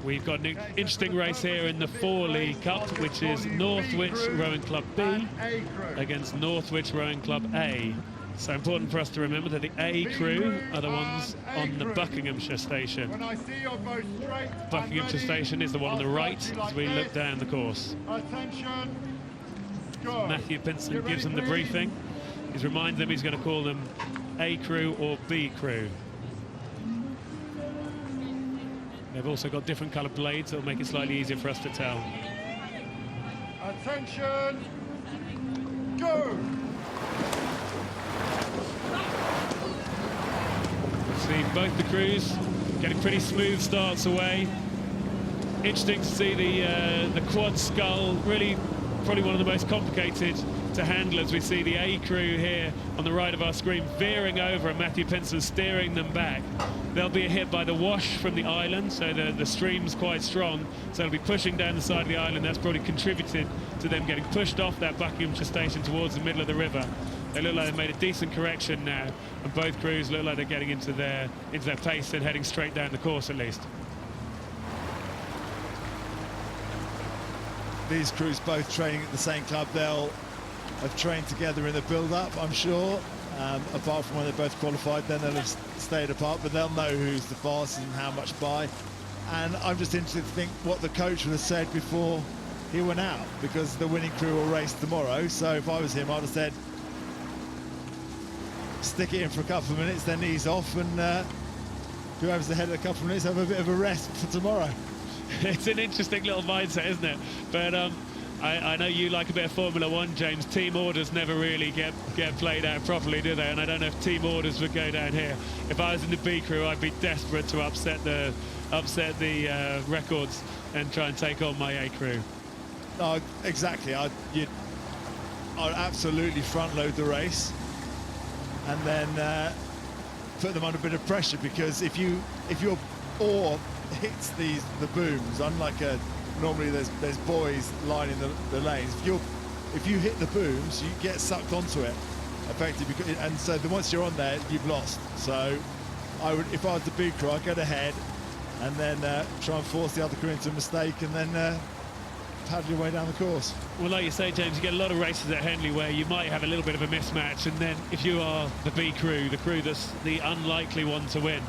We've got an interesting race here in the Fawley Cup, which is Northwich Rowing Club B against Northwich Rowing Club A. So important for us to remember that the A crew are the ones on the Buckinghamshire station. Buckinghamshire station is the one on the right as we look down the course. So Matthew Pinson gives them the briefing. He's reminded them he's going to call them A crew or B crew. They've also got different coloured blades that will make it slightly easier for us to tell. Attention, go! See both the crews getting pretty smooth starts away. Interesting to see the quad scull, really probably one of the most complicated to handle, as we see the A crew here on the right of our screen veering over and Matthew Pinson steering them back. They'll be hit by the wash from the island, so the stream's quite strong, so they'll be pushing down the side of the island. That's probably contributed to them getting pushed off that Buckinghamshire station towards the middle of the river. They look like they've made a decent correction now, and both crews look like they're getting into their pace and heading straight down the course at least. These crews both training at the same club. They'll have trained together in the build-up, I'm sure. Apart from when they both qualified, then they'll have stayed apart, but they'll know who's the fastest and how much by. And I'm just interested to think what the coach would have said before he went out, because the winning crew will race tomorrow. So if I was him, I'd have said, stick it in for a couple of minutes, then ease off, and whoever's ahead of a couple of minutes have a bit of a rest for tomorrow. It's an interesting little mindset, isn't it? But I know you like a bit of Formula One, James. Team orders never really get played out properly, do they? And I don't know if team orders would go down here. If I was in the B crew, I'd be desperate to upset the records and try and take on my A crew. No, exactly. I'd absolutely front load the race, and then put them under a bit of pressure, because if your oar hits the booms, unlike normally there's buoys lining the lanes. If you hit the booms, you get sucked onto it effectively, and so once you're on there, you've lost. So I would, if I was the B crew, I'd get ahead and then try and force the other crew into a mistake, and then paddle your way down the course. Well, like you say, James, you get a lot of races at Henley where you might have a little bit of a mismatch, and then if you are the B crew, the crew that's the unlikely one to win,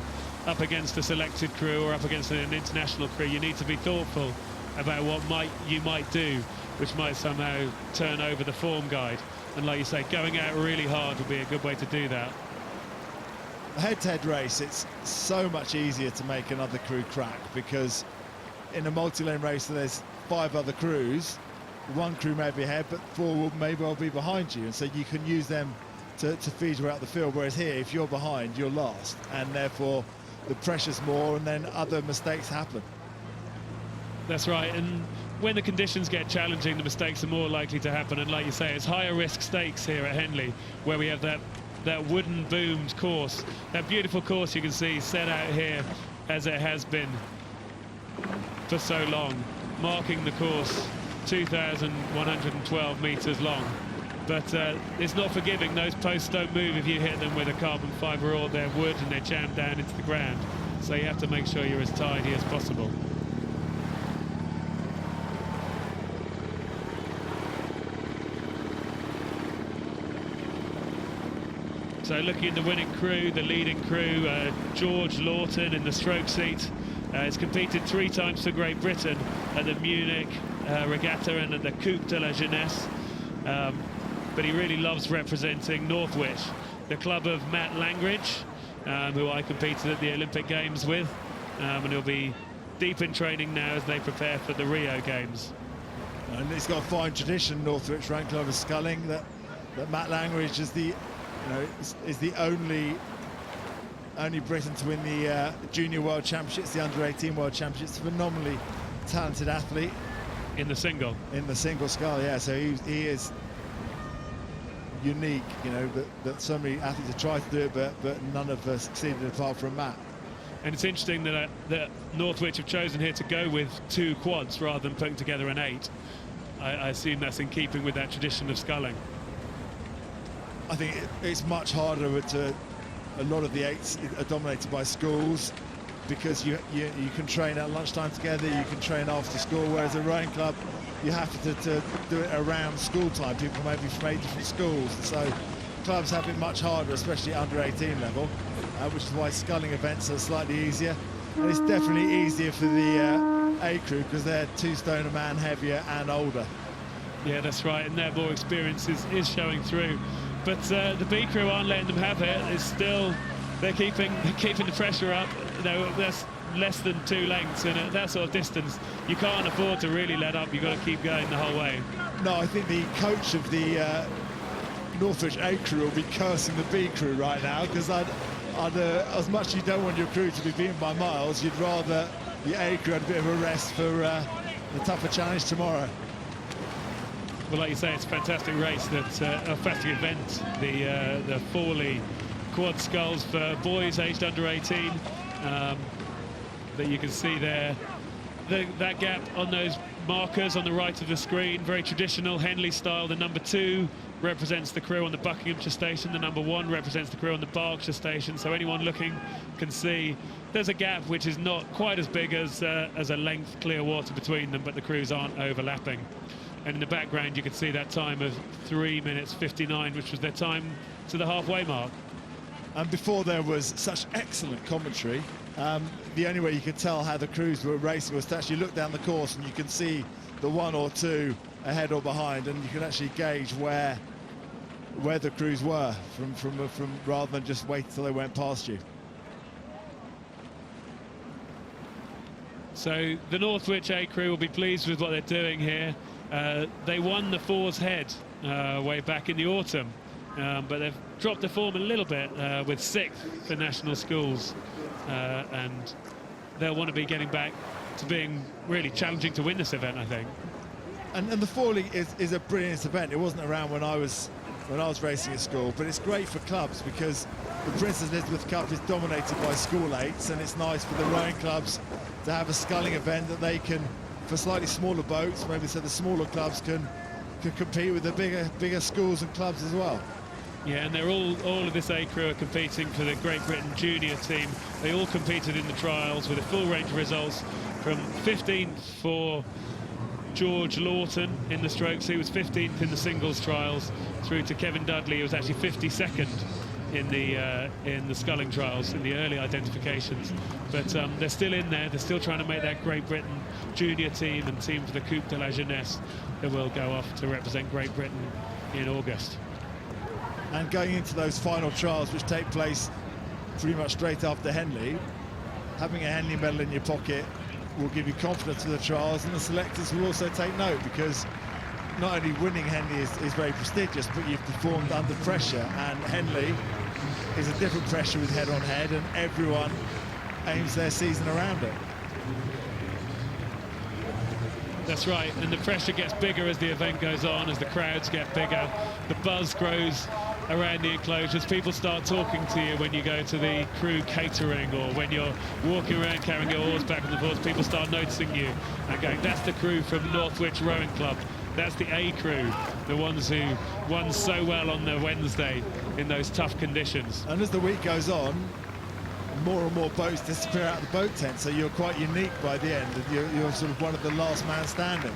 up against a selected crew or up against an international crew, you need to be thoughtful about what you might do, which might somehow turn over the form guide. And like you say, going out really hard would be a good way to do that. A head-to-head race, it's so much easier to make another crew crack, because in a multi-lane race there's 5 other crews. One crew may be ahead, but 4 may well be behind you, and so you can use them to feed you out the field. Whereas here, if you're behind, you're lost, and therefore the pressure's more, and then other mistakes happen. That's right, and when the conditions get challenging, the mistakes are more likely to happen. And like you say, it's higher risk stakes here at Henley, where we have that wooden boomed course, that beautiful course you can see set out here as it has been for so long, marking the course 2,112 metres long. But it's not forgiving. Those posts don't move if you hit them with a carbon fibre or they're wood and they're jammed down into the ground. So you have to make sure you're as tidy as possible. So looking at the winning crew, the leading crew, George Lawton in the stroke seat. Has competed 3 times for Great Britain at the Munich Regatta and at the Coupe de la Jeunesse. But he really loves representing Northwich, the club of Matt Langridge, who I competed at the Olympic Games with, and he'll be deep in training now as they prepare for the Rio Games. And it's got a fine tradition, Northwich Rowing Club, of sculling, that Matt Langridge is the only Briton to win the Junior World Championships, the Under-18 World Championships. Phenomenally talented athlete in the single scull, yeah. So he is unique, you know, that so many athletes have tried to do it, but none have succeeded apart from Matt. And it's interesting that Northwich have chosen here to go with 2 quads rather than putting together an 8. I assume that's in keeping with that tradition of sculling. I think it's much harder to. A lot of the 8s are dominated by schools, because you can train at lunchtime together, you can train after school, whereas a rowing club, you have to do it around school time. People maybe from 8 different schools, so clubs have it much harder, especially under 18 level, which is why sculling events are slightly easier. And it's definitely easier for the A crew because they're 2 stone a man heavier and older. Yeah, that's right, and their more experience is showing through. But the B crew aren't letting them have it. It's still, they're keeping the pressure up. You know, that's less than 2 lengths, and at that sort of distance, you can't afford to really let up. You've got to keep going the whole way. No, I think the coach of the Northwich A crew will be cursing the B crew right now, because as much as you don't want your crew to be beaten by miles, you'd rather the A crew had a bit of a rest for the tougher challenge tomorrow. Well, like you say, it's a fantastic race, a fantastic event. The Fawley quad sculls for boys aged under 18 that you can see there. That gap on those markers on the right of the screen, very traditional Henley style. The number 2 represents the crew on the Buckinghamshire station. The number 1 represents the crew on the Berkshire station. So anyone looking can see there's a gap which is not quite as big as a length clear water between them, but the crews aren't overlapping. And in the background you can see that time of 3 minutes 59, which was their time to the halfway mark. And before there was such excellent commentary, the only way you could tell how the crews were racing was to actually look down the course, and you can see the 1 or 2 ahead or behind, and you can actually gauge where the crews were from rather than just wait until they went past you. So the Northwich A crew will be pleased with what they're doing here. They won the Fours Head way back in the autumn, but they've dropped their form a little bit with 6th for national schools, and they'll want to be getting back to being really challenging to win this event, I think. And the Fawley is a brilliant event. It wasn't around when I was racing at school, but it's great for clubs because the Princess Elizabeth Cup is dominated by school 8s, and it's nice for the rowing clubs to have a sculling event that they can, for slightly smaller boats, maybe so the smaller clubs can compete with the bigger schools and clubs as well. Yeah, and they're all of this A crew are competing for the Great Britain junior team. They all competed in the trials with a full range of results, from 15th for George Lawton in the strokes. He was 15th in the singles trials, through to Kevin Dudley, who was actually 52nd in the sculling trials, in the early identifications. But they're still in there. They're still trying to make that Great Britain junior team and team for the Coupe de la Jeunesse that will go off to represent Great Britain in August. And going into those final trials, which take place pretty much straight after Henley, having a Henley medal in your pocket will give you confidence for the trials, and the selectors will also take note, because not only winning Henley is very prestigious, but you've performed under pressure, and Henley is a different pressure with head-on-head, and everyone aims their season around it. That's right, and the pressure gets bigger as the event goes on, as the crowds get bigger, the buzz grows around the enclosures. People start talking to you when you go to the crew catering, or when you're walking around carrying your oars back and forth. People start noticing you and going, that's the crew from Northwich Rowing Club. That's the A crew, the ones who won so well on the Wednesday in those tough conditions. And as the week goes on, more and more boats disappear out of the boat tent, so you're quite unique by the end. You're sort of one of the last man standing.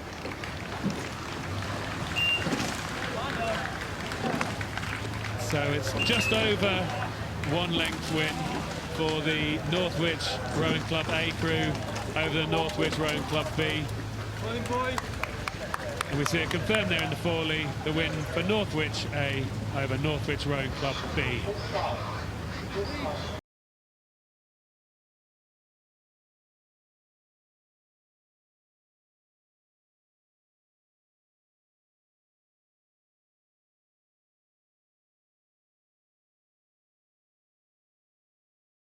So it's just over 1 length win for the Northwich Rowing Club A crew over the Northwich Rowing Club B. And we see it confirmed there in the Fawley, the win for Northwich A over Northwich Rowing Club B.